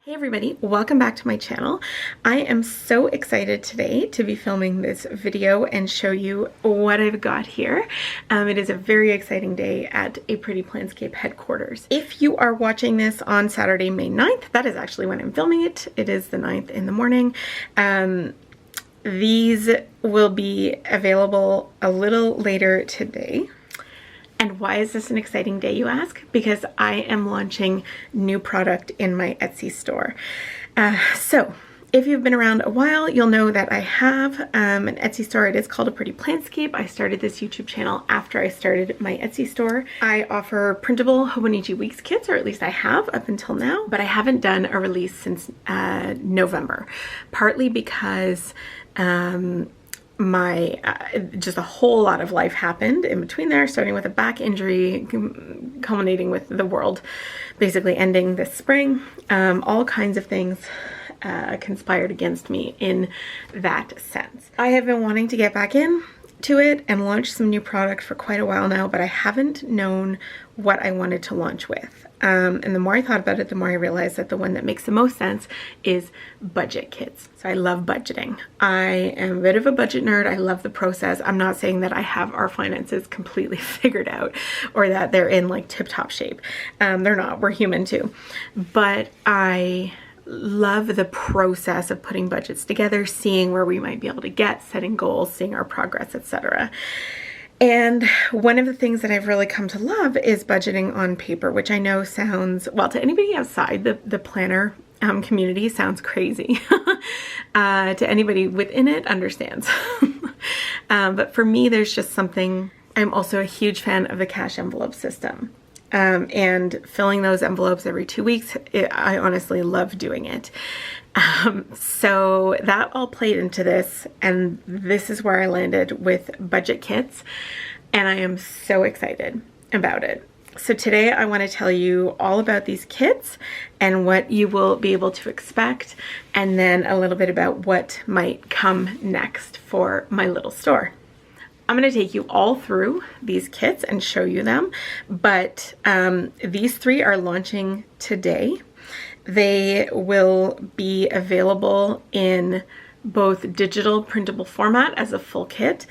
Hey everybody, welcome back to my channel. I am so excited today to be filming this video and show you what I've got here. It is a very exciting day at A Pretty Plantscape headquarters. If you are watching this on Saturday, May 9th, that is actually when I'm filming it. It is the 9th in the morning. These will be available a little later today. And why is this an exciting day, you ask? Because I am launching new product in my Etsy store. So if you've been around a while, you'll know that I have an Etsy store. It is called A Pretty Plantscape. I started this YouTube channel after I started my Etsy store. I offer printable Hobonichi Weeks kits, or at least I have up until now, but I haven't done a release since November, partly because just a whole lot of life happened in between there, starting with a back injury, culminating with the world basically ending this spring. All kinds of things conspired against me in that sense. I have been wanting to get back into it and launch some new product for quite a while now, but I haven't known what I wanted to launch with. And the more I thought about it, the more I realized that the one that makes the most sense is budget kits. So I love budgeting. I am a bit of a budget nerd. I love the process. I'm not saying that I have our finances completely figured out or that they're in like tip-top shape. They're not. We're human too. But I love the process of putting budgets together, seeing where we might be able to get, setting goals, seeing our progress, etc. And one of the things that I've really come to love is budgeting on paper, which I know sounds, well, to anybody outside the planner community sounds crazy. To anybody within it understands. But for me, there's just something. I'm also a huge fan of the cash envelope system. And filling those envelopes every 2 weeks, I honestly love doing it. So that all played into this, and this is where I landed with budget kits, and I am so excited about it. So today I want to tell you all about these kits and what you will be able to expect, and then a little bit about what might come next for my little store. I'm going to take you all through these kits and show you them, but these three are launching today. They will be available in both digital printable format as a full kit,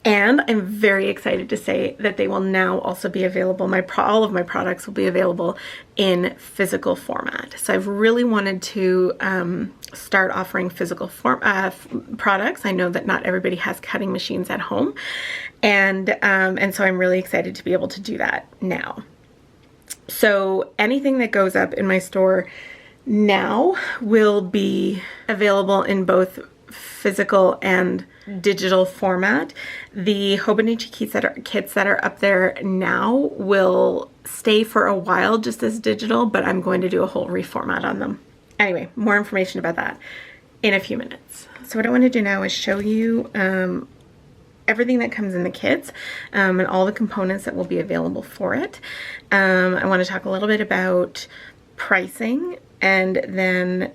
and I'm very excited to say that they will now also be available, all of my products will be available in physical format. So I've really wanted to start offering physical products. I know that not everybody has cutting machines at home, and so I'm really excited to be able to do that now. So anything that goes up in my store now will be available in both physical and digital format. The Hobonichi kits that are up there now will stay for a while just as digital, but I'm going to do a whole reformat on them. Anyway, more information about that in a few minutes. So what I want to do now is show you everything that comes in the kits and all the components that will be available for it. I want to talk a little bit about pricing, and then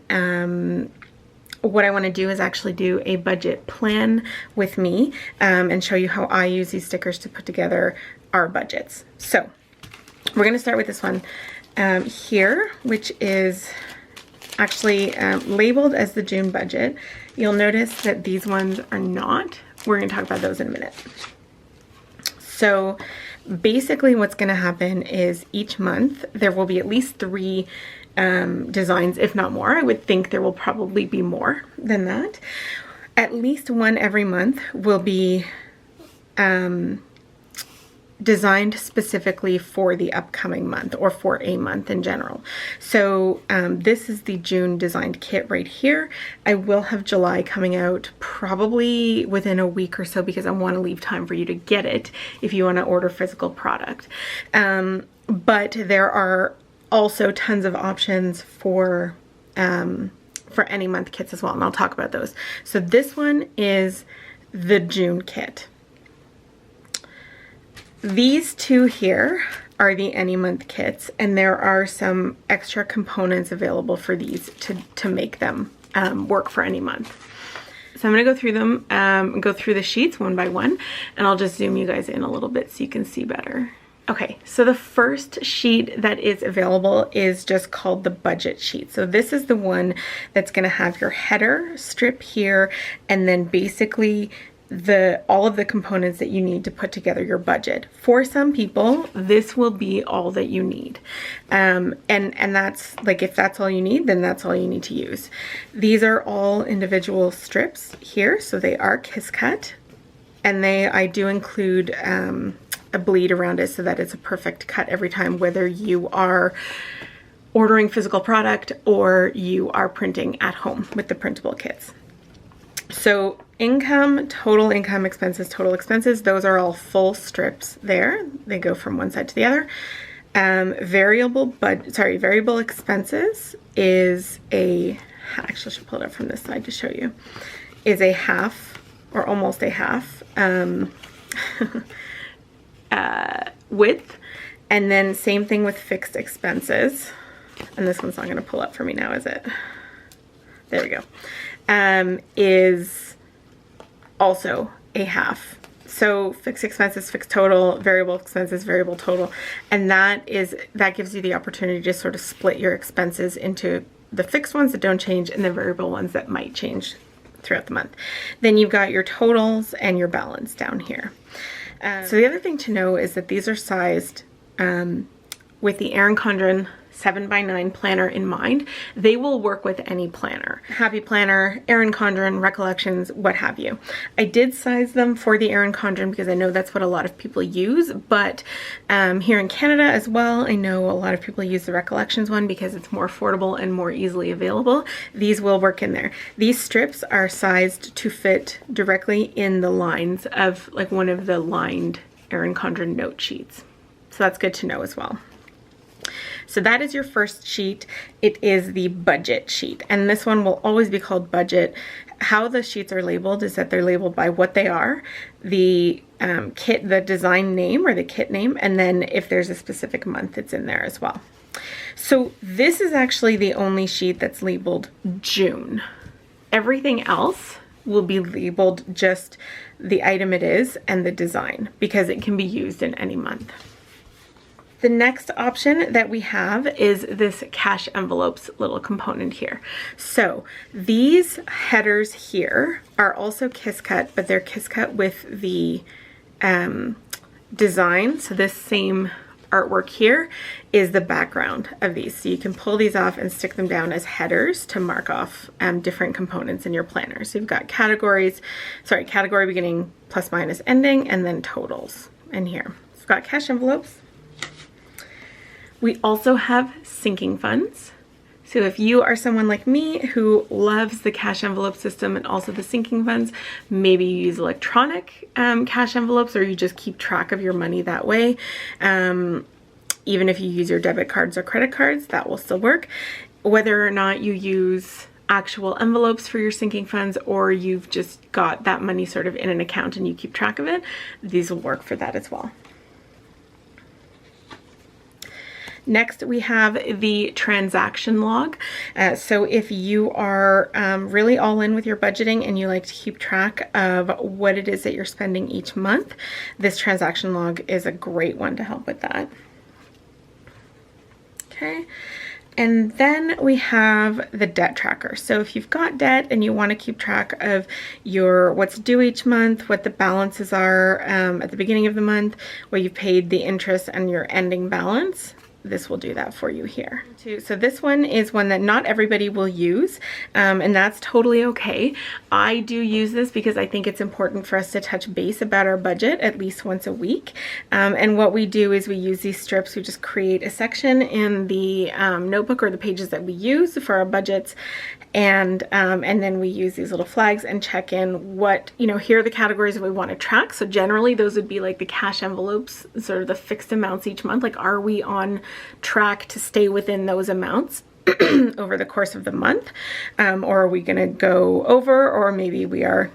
what I want to do is actually do a budget plan with me and show you how I use these stickers to put together our budgets. So we're going to start with this one here, which is actually labeled as the June budget. You'll notice that these ones are not. We're going to talk about those in a minute. So basically what's going to happen is each month there will be at least 3 designs, if not more. I would think there will probably be more than that. At least one every month will be designed specifically for the upcoming month, or for a month in general. So this is the June designed kit right here. I will have July coming out probably within a week or so, because I want to leave time for you to get it if you want to order physical product. But there are also tons of options for any month kits as well, and I'll talk about those. So this one is the June kit. These two here are the any month kits, and there are some extra components available for these to make them work for any month. So I'm going to go through them, go through the sheets one by one, and I'll just zoom you guys in a little bit so you can see better. Okay, so the first sheet that is available is just called the budget sheet. So this is the one that's going to have your header strip here, and then basically all of the components that you need to put together your budget. For some people, this will be all that you need. And that's like, if that's all you need, then that's all you need to use. These are all individual strips here, so they are kiss cut, and I do include a bleed around it so that it's a perfect cut every time, whether you are ordering physical product or you are printing at home with the printable kits. So income, total income, expenses, total expenses, those are all full strips there. They go from one side to the other. Variable expenses is actually I should pull it up from this side to show you, is a half or almost a half width. And then same thing with fixed expenses. And this one's not going to pull up for me now, is it? There we go. Is also a half. So fixed expenses, fixed total, variable expenses, variable total. And that gives you the opportunity to sort of split your expenses into the fixed ones that don't change and the variable ones that might change throughout the month. Then you've got your totals and your balance down here. So the other thing to know is that these are sized with the Erin Condren 7x9 planner in mind. They will work with any planner. Happy Planner, Erin Condren, Recollections, what have you. I did size them for the Erin Condren because I know that's what a lot of people use, but here in Canada as well, I know a lot of people use the Recollections one because it's more affordable and more easily available. These will work in there. These strips are sized to fit directly in the lines of like one of the lined Erin Condren note sheets. So that's good to know as well. So that is your first sheet. It is the budget sheet, and this one will always be called budget. How the sheets are labeled is that they're labeled by what they are, the kit, the design name or the kit name, and then if there's a specific month, it's in there as well. So this is actually the only sheet that's labeled June. Everything else will be labeled just the item it is and the design, because it can be used in any month. The next option that we have is this cash envelopes little component here. So these headers here are also kiss cut, but they're kiss cut with the design. So this same artwork here is the background of these. So you can pull these off and stick them down as headers to mark off different components in your planner. So you've got category beginning, plus minus ending, and then totals in here. So we've got cash envelopes. We also have sinking funds. So if you are someone like me who loves the cash envelope system and also the sinking funds, maybe you use electronic cash envelopes, or you just keep track of your money that way. Even if you use your debit cards or credit cards, that will still work. Whether or not you use actual envelopes for your sinking funds, or you've just got that money sort of in an account and you keep track of it, these will work for that as well. Next, we have the transaction log. So if you are really all in with your budgeting and you like to keep track of what it is that you're spending each month, this transaction log is a great one to help with that. Okay. And then we have the debt tracker. So if you've got debt and you want to keep track of what's due each month, what the balances are at the beginning of the month, what you paid the interest, and your ending balance, this will do that for you here. So this one is one that not everybody will use, and that's totally okay. I do use this because I think it's important for us to touch base about our budget at least once a week. And what we do is we use these strips. We just create a section in the notebook or the pages that we use for our budgets, and then we use these little flags and check in what, here are the categories that we want to track. So generally those would be like the cash envelopes, sort of the fixed amounts each month. Like, are we on track to stay within those amounts over the course of the month, or are we going to go over, or maybe we are,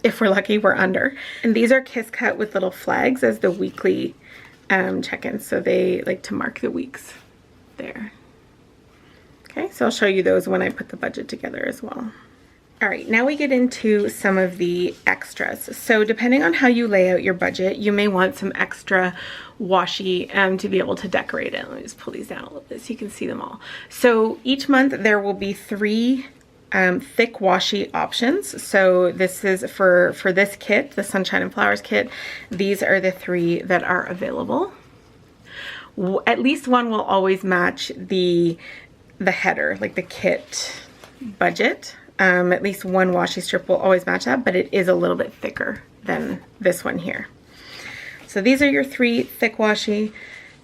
if we're lucky, we're under. And these are kiss cut with little flags as the weekly check-ins, so they like to mark the weeks there. Okay, so I'll show you those when I put the budget together as well. All right, now we get into some of the extras. So depending on how you lay out your budget, you may want some extra washi to be able to decorate it. Let me just pull these down a little bit so you can see them all. So each month there will be 3 thick washi options. So this is for this kit, the Sunshine and Flowers kit. These are the 3 that are available. At least one will always match the header, like the kit budget. At least one washi strip will always match that, but it is a little bit thicker than this one here. So these are your 3 thick washi.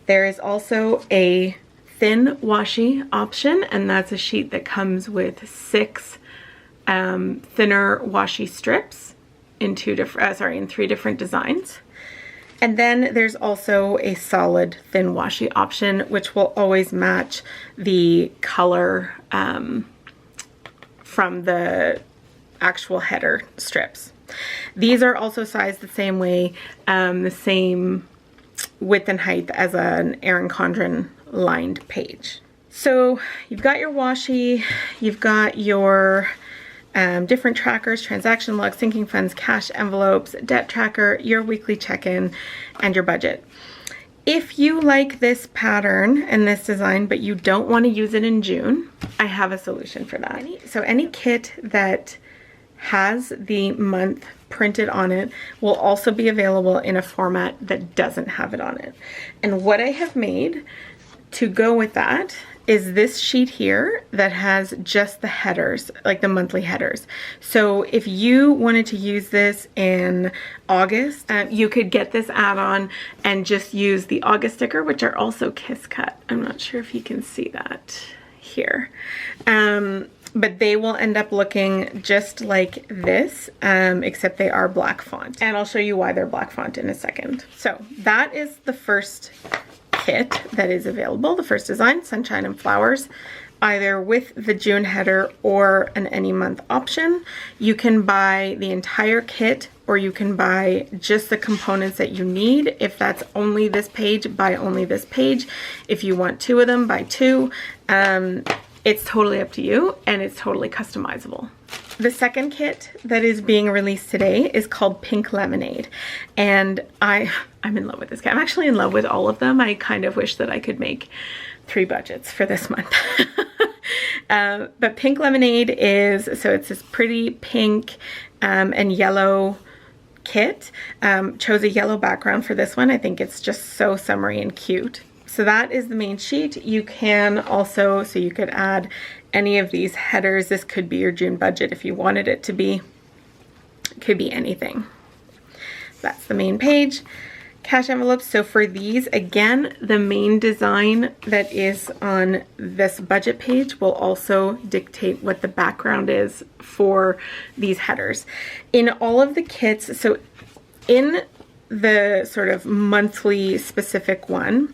There is also a thin washi option, and that's a sheet that comes with 6 thinner washi strips in 3 different designs. And then there's also a solid thin washi option, which will always match the color from the actual header strips. These are also sized the same way, the same width and height as an Erin Condren lined page. So you've got your washi, you've got your different trackers, transaction log, sinking funds, cash envelopes, debt tracker, your weekly check-in, and your budget. If you like this pattern and this design, but you don't want to use it in June, I have a solution for that. So any kit that has the month printed on it will also be available in a format that doesn't have it on it. And what I have made to go with that is this sheet here that has just the headers, like the monthly headers. So if you wanted to use this in August, you could get this add-on and just use the August sticker, which are also kiss cut. I'm not sure if you can see that here. But they will end up looking just like this, except they are black font. And I'll show you why they're black font in a second. So that is the first kit that is available, the first design, Sunshine and Flowers, either with the June header or an any month option. You can buy the entire kit, or you can buy just the components that you need. If that's only this page, buy only this page. If you want 2 of them, buy 2. It's totally up to you, and it's totally customizable. The second kit that is being released today is called Pink Lemonade, and I'm in love with this kit. I'm actually in love with all of them. I kind of wish that I could make 3 budgets for this month. But Pink Lemonade is, so it's this pretty pink and yellow kit. Chose a yellow background for this one. I think it's just so summery and cute. So that is the main sheet. You can also, so you could add any of these headers. This could be your June budget if you wanted it to be. It could be anything. That's the main page. Cash envelopes. So for these, again, the main design that is on this budget page will also dictate what the background is for these headers. In all of the kits, so in the sort of monthly specific one,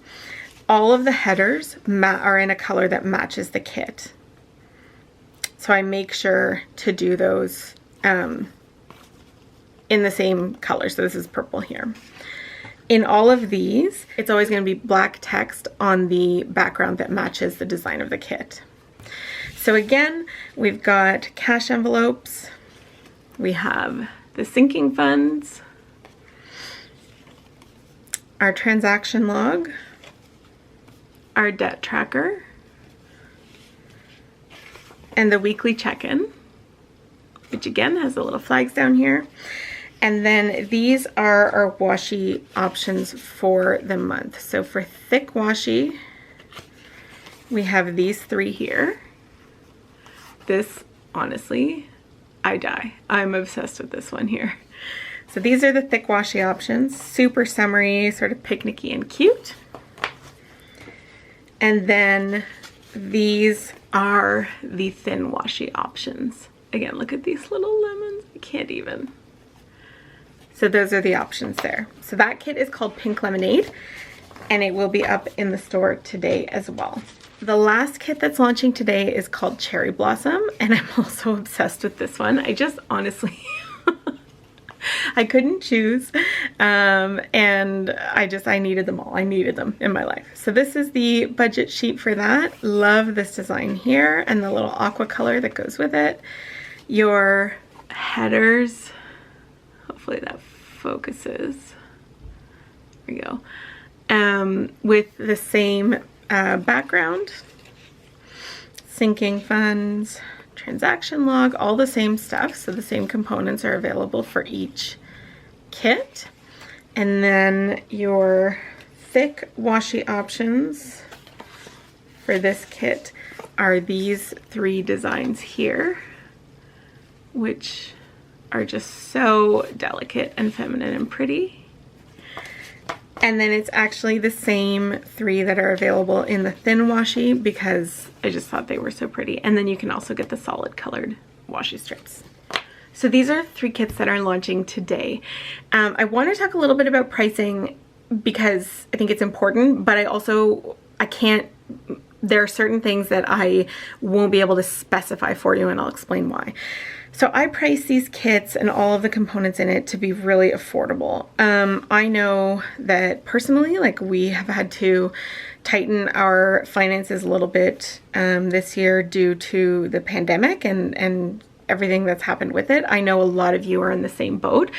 all of the headers are in a color that matches the kit. So I make sure to do those in the same color. So this is purple here. In all of these, it's always going to be black text on the background that matches the design of the kit. So again, we've got cash envelopes. We have the sinking funds, our transaction log, our debt tracker, and the weekly check-in, which again has the little flags down here. And then these are our washi options for the month. So for thick washi, we have these 3 here. This, honestly, I die. I'm obsessed with this one here. So these are the thick washi options, super summery, sort of picnicky and cute. And then these are the thin washi options. Again, look at these little lemons. I can't even. So those are the options there. So that kit is called Pink Lemonade, and it will be up in the store today as well. The last kit that's launching today is called Cherry Blossom, and I'm also obsessed with this one. I just honestly, I couldn't choose, and I needed them all. I needed them in my life. So this is the budget sheet for that. Love this design here and the little aqua color that goes with it. Your headers, hopefully that focuses, there we go, with the same background, sinking funds, transaction log, all the same stuff. So the same components are available for each kit. And then your thick washi options for this kit are these 3 designs here, which are just so delicate and feminine and pretty. And then it's actually the same 3 that are available in the thin washi because I just thought they were so pretty. And then you can also get the solid colored washi strips. So these are 3 kits that are launching today. I want to talk a little bit about pricing because I think it's important, but I can't, there are certain things that I won't be able to specify for you, and I'll explain why. So I price these kits and all of the components in it to be really affordable. I know that personally, like, we have had to tighten our finances a little bit this year due to the pandemic and everything that's happened with it. I know a lot of you are in the same boat.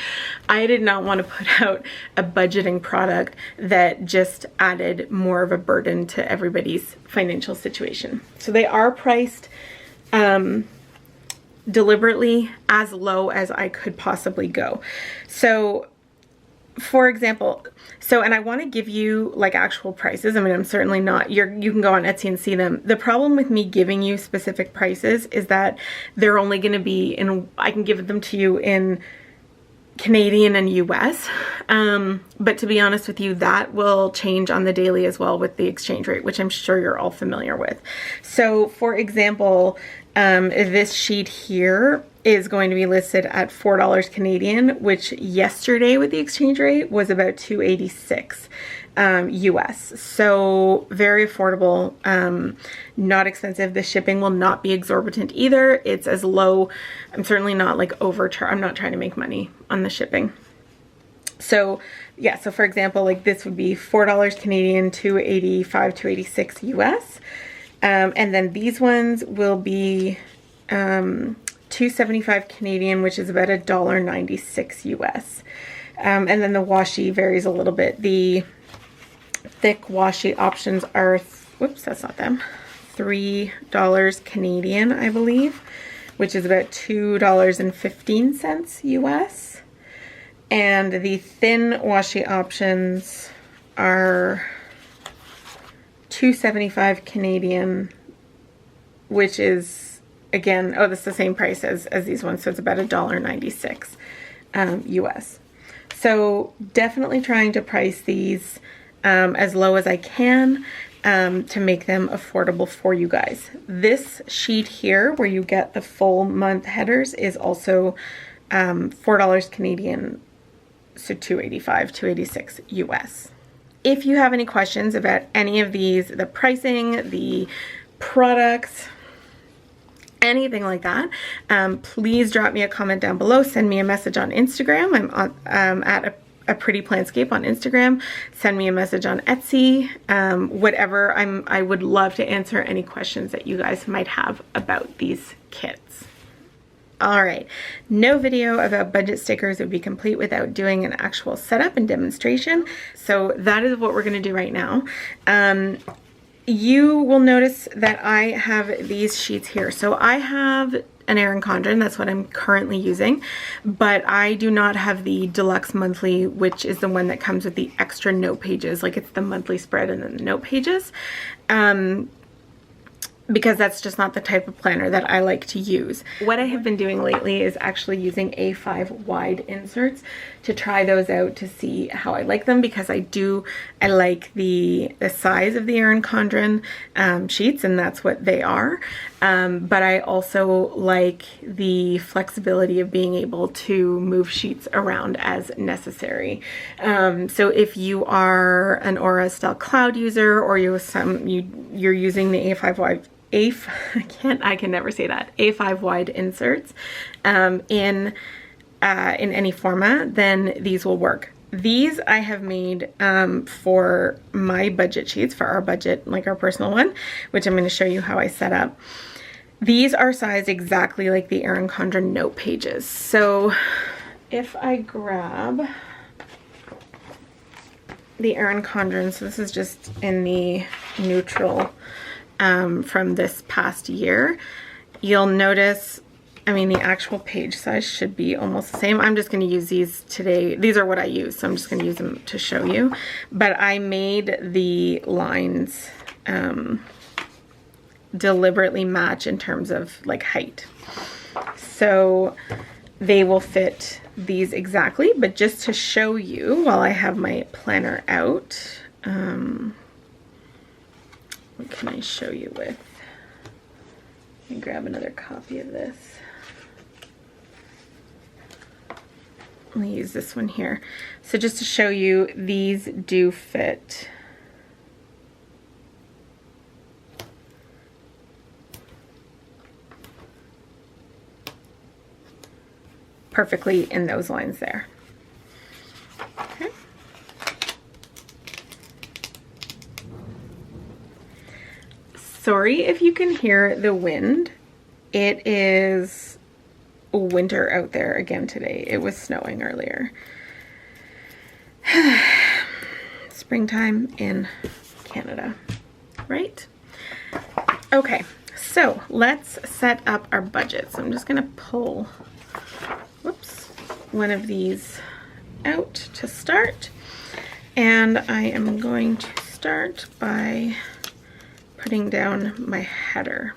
I did not want to put out a budgeting product that just added more of a burden to everybody's financial situation. So they are priced deliberately as low as I could possibly go. So for example, and I want to give you like actual prices. I mean, I'm certainly not, you can go on Etsy and see them. The problem with me giving you specific prices is that they're only going to be I can give them to you in Canadian and US. But to be honest with you, that will change on the daily as well with the exchange rate, which I'm sure you're all familiar with. So for example, this sheet here is going to be listed at $4 Canadian, which yesterday with the exchange rate was about $2.86 US. So very affordable, not expensive. The shipping will not be exorbitant either. It's as low, I'm certainly not like I'm not trying to make money on the shipping. So yeah, so for example, like this would be $4 Canadian, $2.85, $2.86 US. And then these ones will be $2.75 Canadian, which is about $1.96 US. And then the washi varies a little bit. The thick washi options are, whoops, that's not them, $3 Canadian, I believe, which is about $2.15 US. And the thin washi options are $2.75 Canadian, which is, again, oh, that's the same price as these ones, so it's about $1.96 US. So definitely trying to price these as low as I can to make them affordable for you guys. This sheet here, where you get the full month headers, is also $4 Canadian, so $2.85, $2.86 US. If you have any questions about any of these, the pricing, the products, anything like that, please drop me a comment down below. Send me a message on Instagram. I'm on at a Pretty Plantscape on Instagram. Send me a message on Etsy. Whatever. I would love to answer any questions that you guys might have about these kits. All right, no video about budget stickers would be complete without doing an actual setup and demonstration. So that is what we're going to do right now. You will notice that I have these sheets here. So I have an Erin Condren, that's what I'm currently using, but I do not have the deluxe monthly, which is the one that comes with the extra note pages. Like, it's the monthly spread and then the note pages. Because that's just not the type of planner that I like to use. What I have been doing lately is actually using A5 wide inserts to try those out to see how I like them, because I like the size of the Erin Condren sheets, and that's what they are. But I also like the flexibility of being able to move sheets around as necessary. So if you are an Aura style cloud user, or you're using the A5 wide, I can never say that, A5 wide inserts in any format, then these will work. These I have made for my budget sheets, for our budget, like our personal one, which I'm going to show you how I set up. These are sized exactly like the Erin Condren note pages. So if I grab the Erin Condren, so this is just in the neutral from this past year, you'll notice, I mean, the actual page size should be almost the same. I'm just going to use these today. These are what I use, so I'm just going to use them to show you. But I made the lines deliberately match in terms of like height. So they will fit these exactly, but just to show you while I have my planner out, what can I show you with? Let me grab another copy of this. Let me use this one here. So just to show you, these do fit perfectly in those lines there. Okay. Sorry if you can hear the wind. It is winter out there again today. It was snowing earlier. Springtime in Canada, right? Okay, so let's set up our budget. So I'm just gonna pull, whoops, one of these out to start. And I am going to start by putting down my header.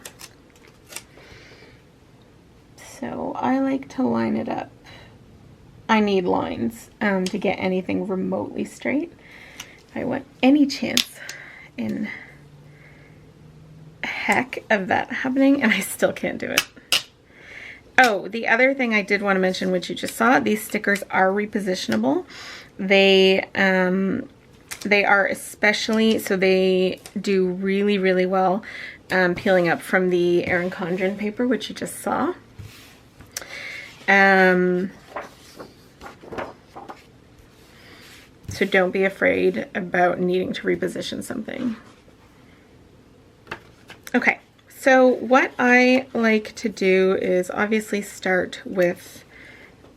So I like to line it up. I need lines to get anything remotely straight. If I want any chance in heck of that happening, and I still can't do it. Oh, the other thing I did want to mention, which you just saw, these stickers are repositionable. They are especially, so they do really, really well peeling up from the Erin Condren paper, which you just saw. So don't be afraid about needing to reposition something. Okay, so what I like to do is obviously start with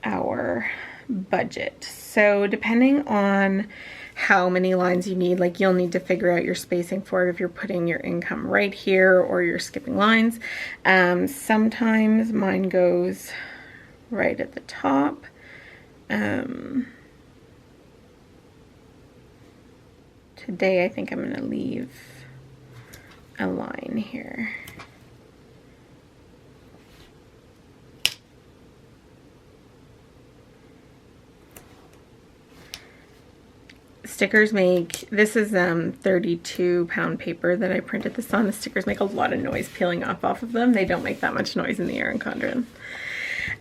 our budget. So depending on how many lines you need, like you'll need to figure out your spacing for it if you're putting your income right here or you're skipping lines. Sometimes mine goes right at the top. Today I think I'm going to leave a line here. Stickers make, this is 32-pound paper that I printed this on. The stickers make a lot of noise peeling off of them. They don't make that much noise in the Erin Condren.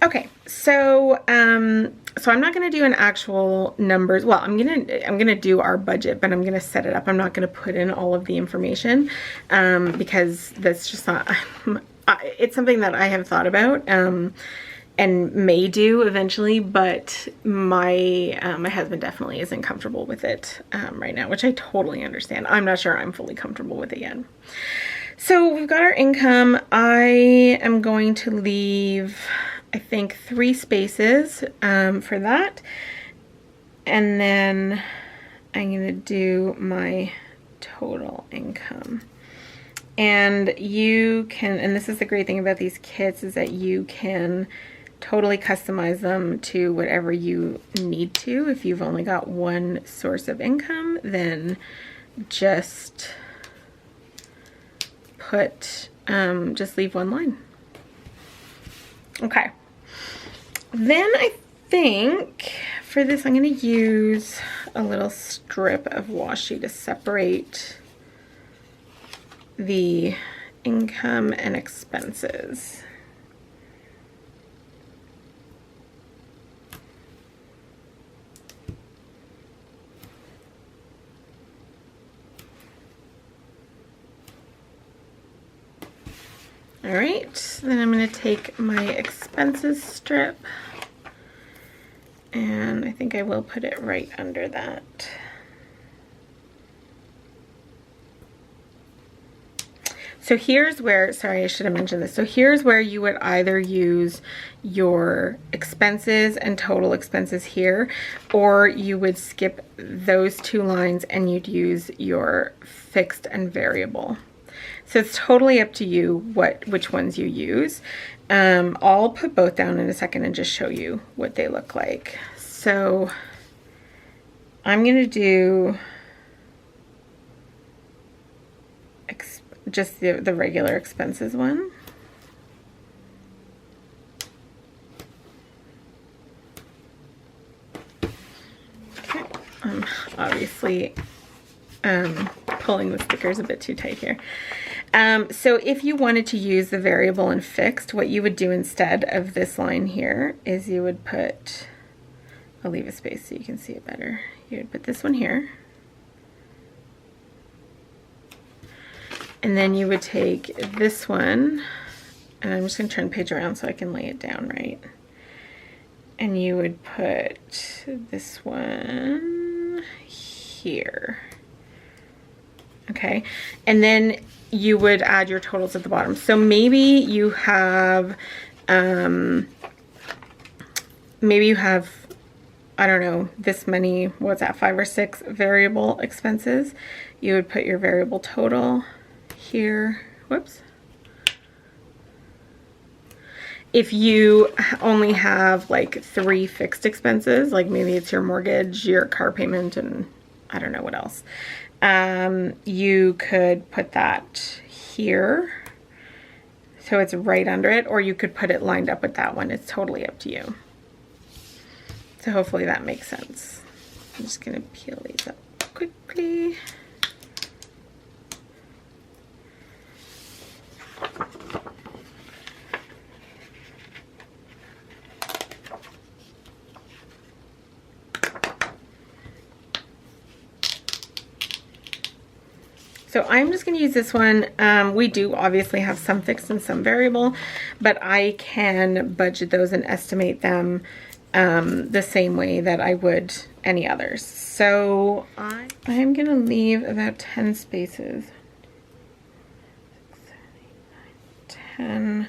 Okay, so so I'm not going to do an actual numbers. Well, I'm gonna do our budget, but I'm gonna set it up. I'm not gonna put in all of the information because that's just not. It's something that I have thought about and may do eventually, but my my husband definitely isn't comfortable with it right now, which I totally understand. I'm not sure I'm fully comfortable with it yet. So we've got our income. I am going to leave, I think, 3 spaces for that. And then I'm going to do my total income. And you can, and this is the great thing about these kits, is that you can totally customize them to whatever you need to. If you've only got one source of income, then just just leave one line. Okay. Then I think for this I'm going to use a little strip of washi to separate the income and expenses. All right, then I'm going to take my expenses strip, and I think I will put it right under that. So here's where, sorry, I should have mentioned this. So here's where you would either use your expenses and total expenses here, or you would skip those two lines and you'd use your fixed and variable. So it's totally up to you which ones you use. I'll put both down in a second and just show you what they look like. So I'm gonna do just the regular expenses one. Okay, I'm obviously pulling the stickers a bit too tight here. So if you wanted to use the variable and fixed, what you would do instead of this line here is you would put, I'll leave a space so you can see it better. You would put this one here. And then you would take this one, and I'm just going to turn the page around so I can lay it down right. And you would put this one here. Okay, and then you would add your totals at the bottom. So maybe you have, I don't know, this many, what's that, 5 or 6 variable expenses. You would put your variable total here. Whoops. If you only have like 3 fixed expenses, like maybe it's your mortgage, your car payment, and I don't know what else, you could put that here so it's right under it, or you could put it lined up with that one. It's totally up to you. So hopefully that makes sense. I'm just gonna peel these up quickly. So I'm just going to use this one. We do obviously have some fixed and some variable, but I can budget those and estimate them the same way that I would any others. So I'm going to leave about 10 spaces. 6, 7, 8, 9, 10.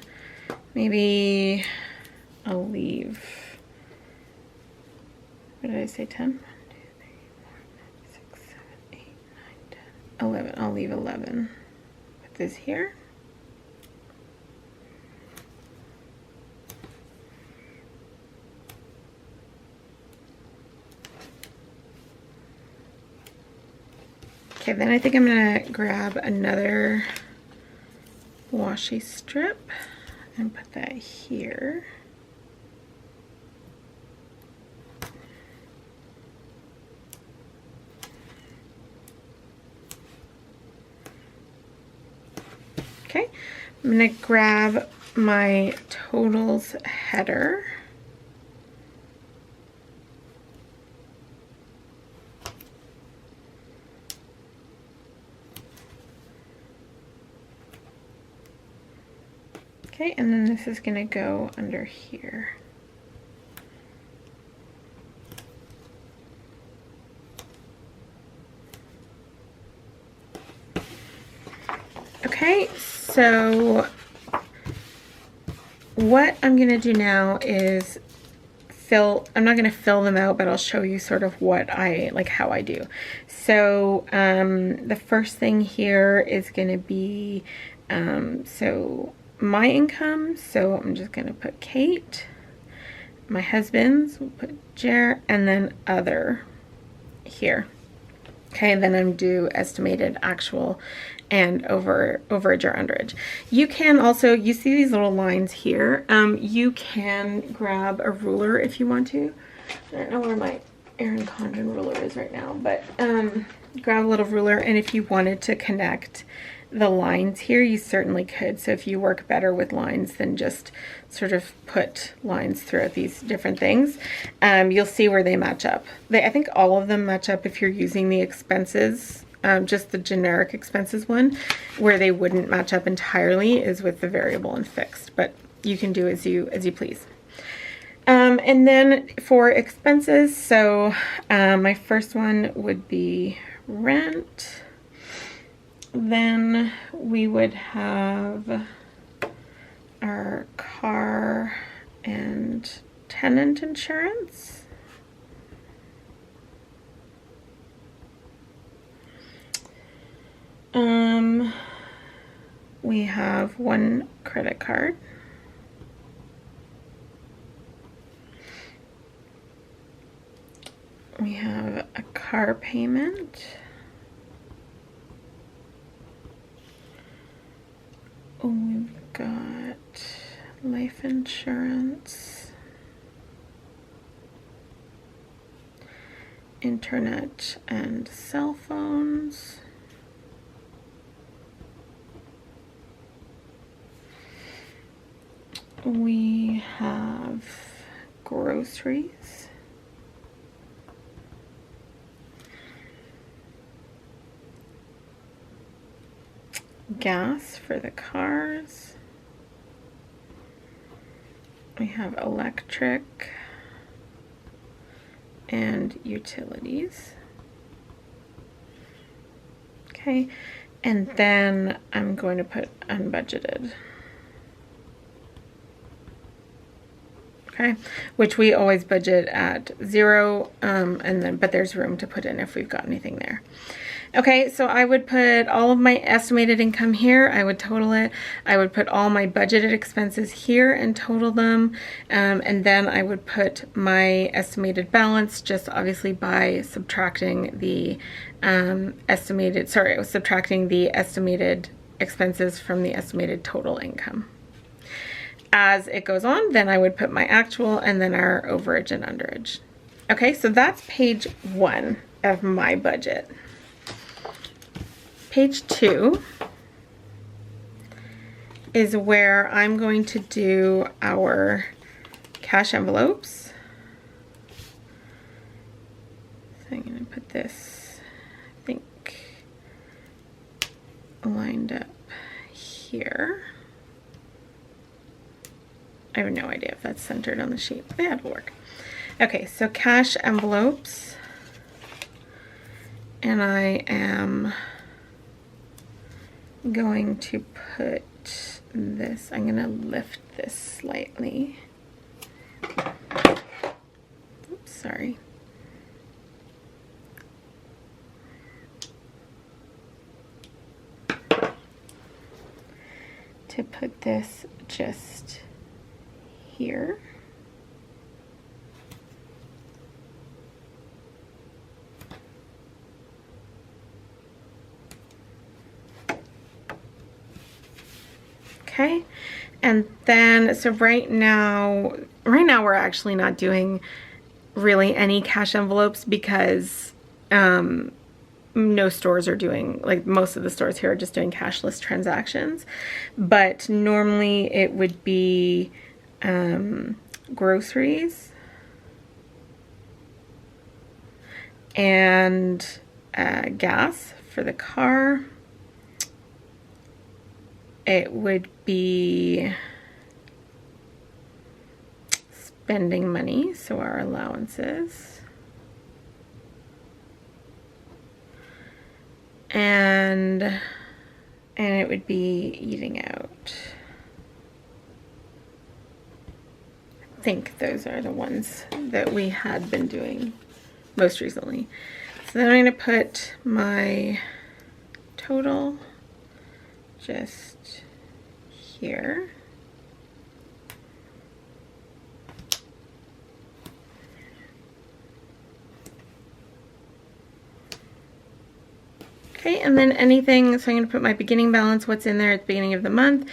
Maybe I'll leave, what did I say, 10? 11. I'll leave 11. Put this here. Okay, then I think I'm gonna grab another washi strip and put that here. Okay, I'm gonna grab my totals header. Okay, and then this is gonna go under here. Okay, so what I'm gonna do now is I'm not gonna fill them out, but I'll show you sort of what how I do. So the first thing here is gonna be, so my income, so I'm just gonna put Kate. My husband's, we'll put Jer, and then other here. Okay, and then I'm due estimated, actual, and overage or underage. You can also, you see these little lines here, you can grab a ruler if you want to. I don't know where my Erin Condren ruler is right now, but grab a little ruler, and if you wanted to connect the lines here, you certainly could. So if you work better with lines than just sort of put lines throughout these different things, you'll see where they match up. I think all of them match up if you're using the expenses, just the generic expenses one. Where they wouldn't match up entirely is with the variable and fixed, but you can do as you please. And then for expenses, so my first one would be rent. Then we would have our car and tenant insurance. We have one credit card. We have a car payment. Oh, we've got life insurance, internet and cell phones, we have groceries, gas for the cars, we have electric and utilities. Okay, and then I'm going to put unbudgeted. Okay, which we always budget at 0, but there's room to put in if we've got anything there. Okay, so I would put all of my estimated income here. I would total it. I would put all my budgeted expenses here and total them. And then I would put my estimated balance just obviously by subtracting the subtracting the estimated expenses from the estimated total income. As it goes on, then I would put my actual and then our overage and underage. Okay, so that's page 1 of my budget. Page 2 is where I'm going to do our cash envelopes. So I'm going to put this, I think, lined up here. I have no idea if that's centered on the sheet, but that'll work. Okay, so cash envelopes, and I am going to put this, I'm going to lift this slightly. Oops, sorry. To put this just here. Okay, and then so right now we're actually not doing really any cash envelopes because no stores are doing, like most of the stores here are just doing cashless transactions, but normally it would be groceries and gas for the car. It would be spending money, so our allowances, and it would be eating out. I think those are the ones that we had been doing most recently. So then I'm going to put my total just here. Okay, and then anything, so I'm going to put my beginning balance, what's in there at the beginning of the month,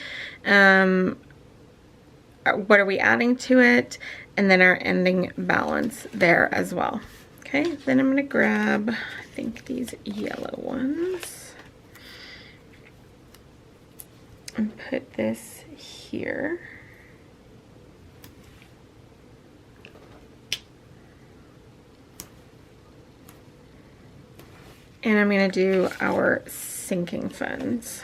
what are we adding to it, and then our ending balance there as well. Okay, then I'm going to grab, I think, these yellow ones and put this here. And I'm going to do our sinking funds.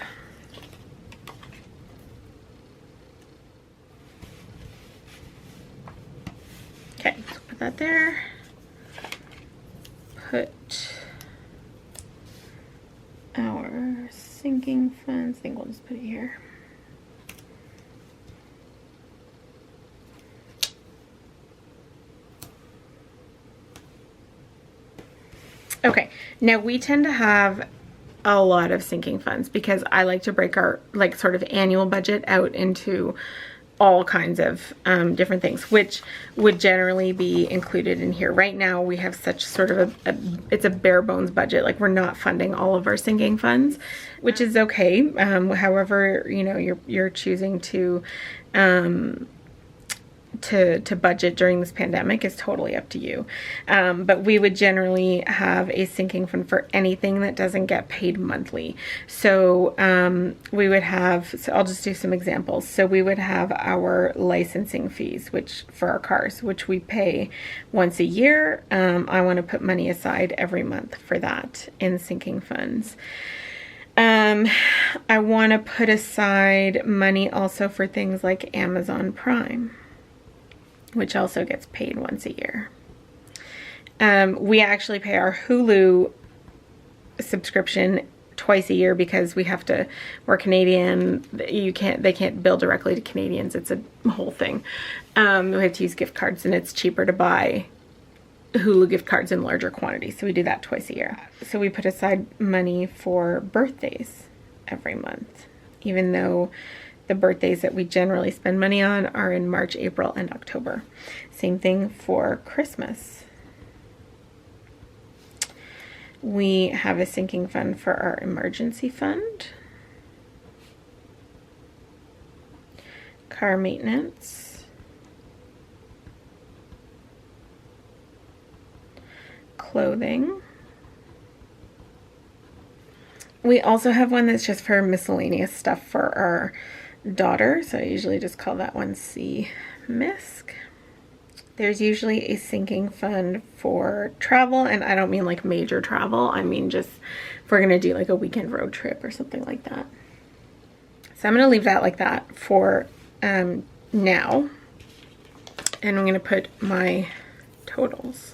Okay, so put that there. Put our sinking funds. I think we'll just put it here. Okay, now we tend to have a lot of sinking funds because I like to break our like sort of annual budget out into all kinds of different things, which would generally be included in here. Right now we have such sort of it's a bare bones budget. Like, we're not funding all of our sinking funds, which is okay. However, you know, you're choosing to budget during this pandemic is totally up to you. But we would generally have a sinking fund for anything that doesn't get paid monthly. So we would have, so I'll just do some examples. So we would have our licensing fees, which for our cars, which we pay once a year. I want to put money aside every month for that in sinking funds. I want to put aside money also for things like Amazon Prime, which also gets paid once a year. We actually pay our Hulu subscription twice a year because we're Canadian. They can't bill directly to Canadians. It's a whole thing. We have to use gift cards, and it's cheaper to buy Hulu gift cards in larger quantities. So we do that twice a year. So we put aside money for birthdays every month, even though the birthdays that we generally spend money on are in March, April, and October. Same thing for Christmas. We have a sinking fund for our emergency fund, car maintenance, clothing. We also have one that's just for miscellaneous stuff for our daughter, so I usually just call that one C MISC. There's usually a sinking fund for travel, and I don't mean like major travel. I mean just if we're gonna do like a weekend road trip or something like that. So I'm gonna leave that like that for now, and I'm gonna put my totals.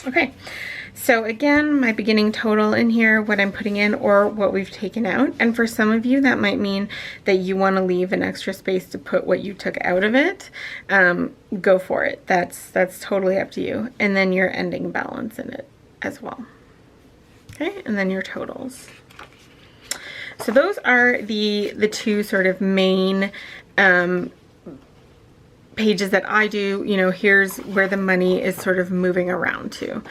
Okay, so again, my beginning total in here, what I'm putting in or what we've taken out. And for some of you, that might mean that you want to leave an extra space to put what you took out of it. Go for it. That's totally up to you. And then your ending balance in it as well. Okay, and then your totals. So those are the two sort of main pages that I do. You know, here's where the money is sort of moving around to.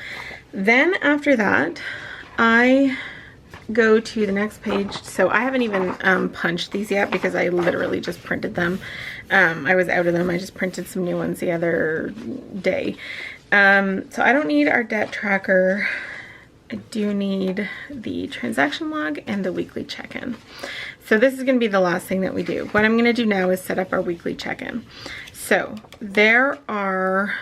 Then after that, I go to the next page. So I haven't even punched these yet because I literally just printed them. I was out of them. I just printed some new ones the other day. So I don't need our debt tracker. I do need the transaction log and the weekly check-in. So this is going to be the last thing that we do. What I'm going to do now is set up our weekly check-in. So there are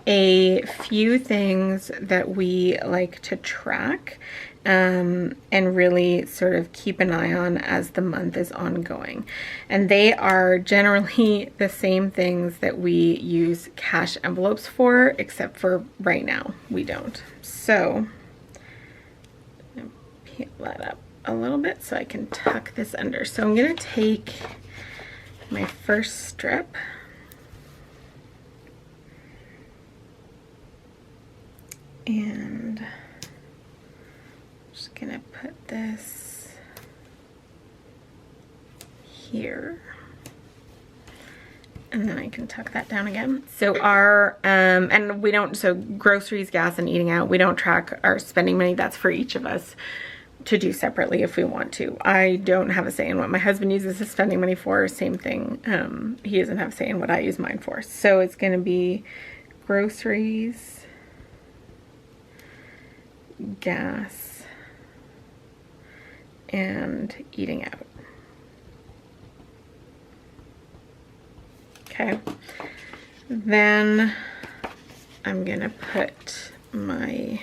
a few things that we like to track and really sort of keep an eye on as the month is ongoing. And they are generally the same things that we use cash envelopes for, except for right now we don't. So I'm gonna peel that up a little bit so I can tuck this under. So I'm gonna take my first strip and I'm just gonna put this here, and then I can tuck that down again. So our and we don't, so groceries, gas, and eating out, we don't track our spending money. That's for each of us to do separately if we want to. I don't have a say in what my husband uses his spending money for. Same thing. He doesn't have a say in what I use mine for. So it's going to be groceries, gas, and eating out. Okay. Then I'm going to put my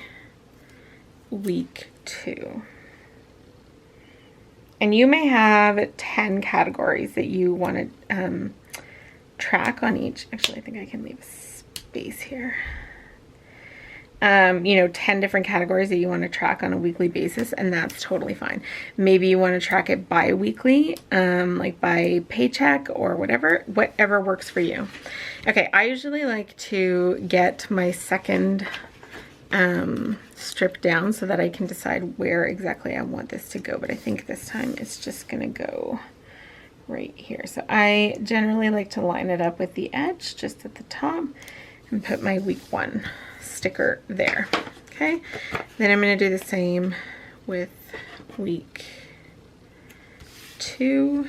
week 2. And you may have 10 categories that you want to track on each. Actually, I think I can leave a space here. You know, 10 different categories that you want to track on a weekly basis, and that's totally fine. Maybe you want to track it bi-weekly, like by paycheck or whatever works for you. Okay, I usually like to get my second strip down so that I can decide where exactly I want this to go, but I think this time it's just gonna go right here. So I generally like to line it up with the edge just at the top and put my week 1 sticker there. Okay, then I'm going to do the same with week 2.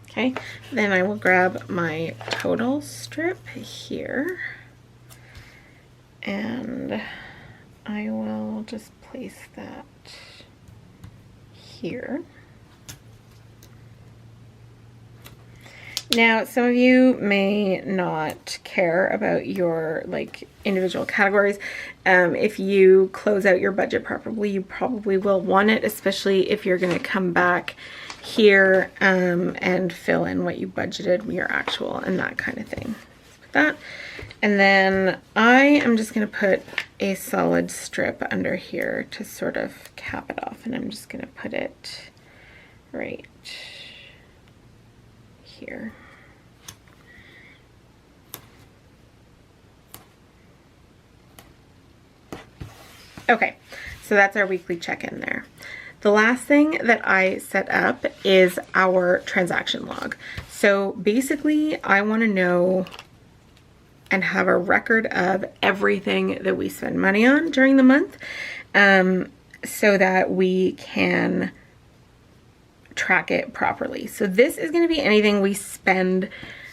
Okay, then I will grab my total strip here and I will just place that here. Now, some of you may not care about your like individual categories. If you close out your budget properly, you probably will want it, especially if you're going to come back here and fill in what you budgeted, your actual, and that kind of thing. Put that. And then I am just going to put a solid strip under here to sort of cap it off, and I'm just going to put it right here. Okay, so that's our weekly check-in there. The last thing that I set up is our transaction log. So basically, I want to know and have a record of everything that we spend money on during the month, so that we can track it properly. So this is going to be anything we spend,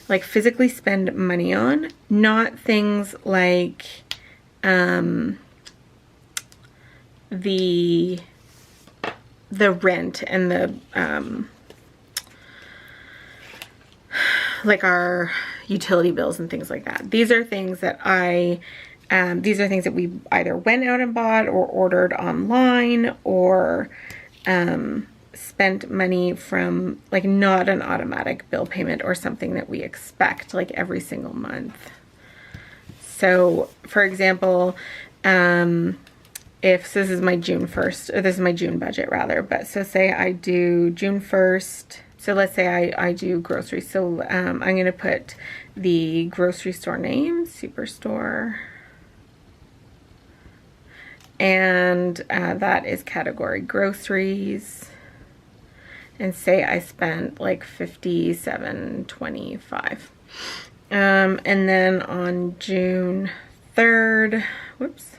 like physically spend money on, not things like the rent and the like our utility bills and things like that. These are things that these are things that we either went out and bought or ordered online or spent money from, like, not an automatic bill payment or something that we expect like every single month. So for example, if this is my June 1st, or this is my June budget rather, but so say I do June 1st, so let's say I do groceries. So I'm going to put the grocery store name, Superstore, and that is category groceries, and say I spent like $57.25. And then on June 3rd, whoops,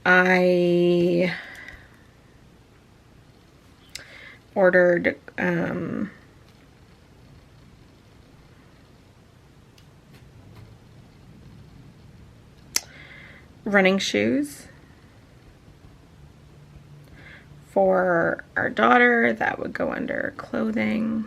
I ordered running shoes for our daughter. That would go under clothing.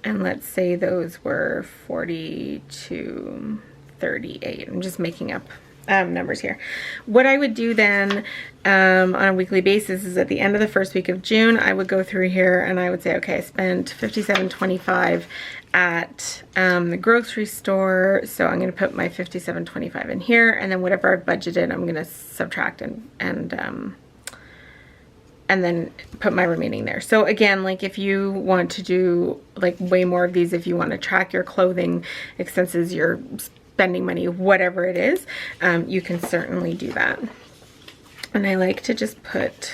And let's say those were $42.38. I'm just making up numbers here. What I would do then on a weekly basis is at the end of the first week of June, I would go through here and I would say, okay, I spent $57.25 at the grocery store, so I'm going to put my $57.25 in here, and then whatever I budgeted, I'm going to subtract and then put my remaining there. So again, like if you want to do like way more of these, if you want to track your clothing expenses, your spending money, whatever it is, you can certainly do that. And I like to just put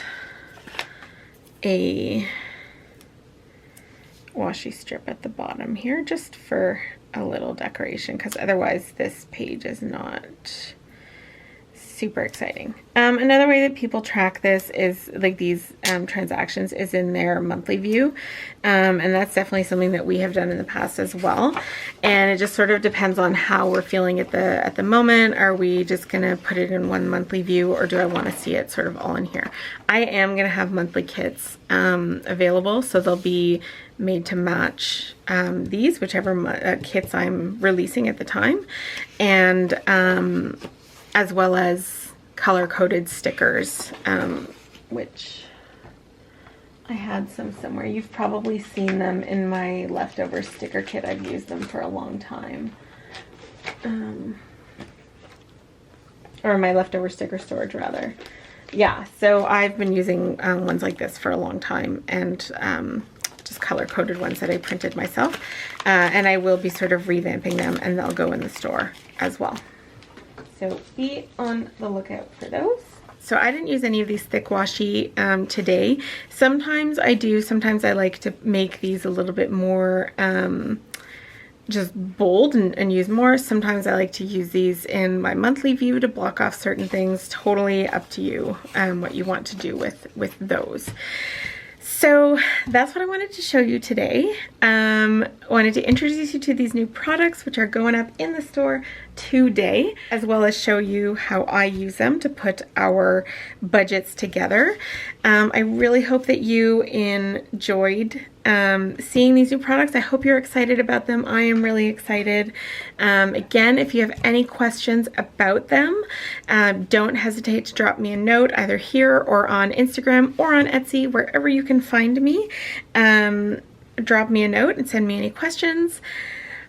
a washi strip at the bottom here just for a little decoration, because otherwise this page is not super exciting. Another way that people track this is like these transactions is in their monthly view. And that's definitely something that we have done in the past as well. And it just sort of depends on how we're feeling at the moment. Are we just gonna put it in one monthly view, or do I wanna see it sort of all in here? I am gonna have monthly kits available, so they'll be made to match these, whichever kits I'm releasing at the time. And as well as color-coded stickers, which I had some somewhere. You've probably seen them in my leftover sticker kit. I've used them for a long time. Or my leftover sticker storage, rather. Yeah, so I've been using ones like this for a long time, and just color-coded ones that I printed myself. And I will be sort of revamping them, and they'll go in the store as well. So be on the lookout for those. So I didn't use any of these thick washi today. Sometimes I do. Sometimes I like to make these a little bit more just bold and use more. Sometimes I like to use these in my monthly view to block off certain things. Totally up to you what you want to do with those. So that's what I wanted to show you today. I wanted to introduce you to these new products, which are going up in the store today, as well as show you how I use them to put our budgets together. I really hope that you enjoyed seeing these new products. I hope you're excited about them. I am really excited. Again, if you have any questions about them, don't hesitate to drop me a note either here or on Instagram or on Etsy, wherever you can find me. Drop me a note and send me any questions.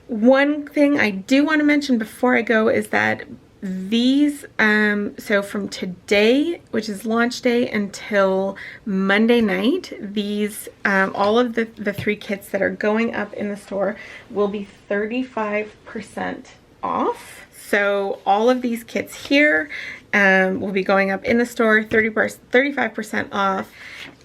One thing I do want to mention before I go is that these, so from today, which is launch day, until Monday night, these, all of the 3 kits that are going up in the store will be 35% off. So all of these kits here will be going up in the store, 35% off.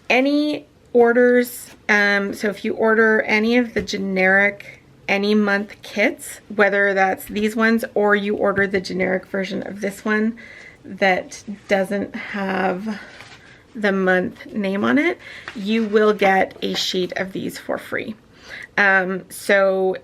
Any orders, so if you order any of the generic any month kits, whether that's these ones or you order the generic version of this one that doesn't have the month name on it, you will get a sheet of these for free. So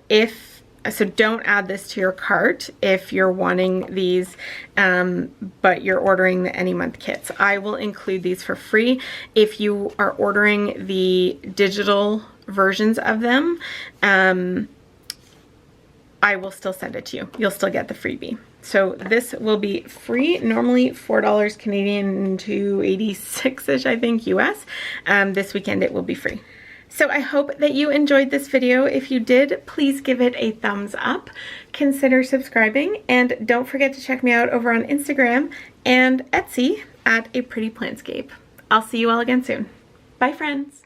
don't add this to your cart if you're wanting these, but you're ordering the any month kits. I will include these for free. If you are ordering the digital versions of them, I will still send it to you. You'll still get the freebie. So this will be free, normally $4 Canadian to 86-ish, I think, US. This weekend it will be free. So I hope that you enjoyed this video. If you did, please give it a thumbs up. Consider subscribing, and don't forget to check me out over on Instagram and Etsy at A Pretty Plantscape. I'll see you all again soon. Bye, friends.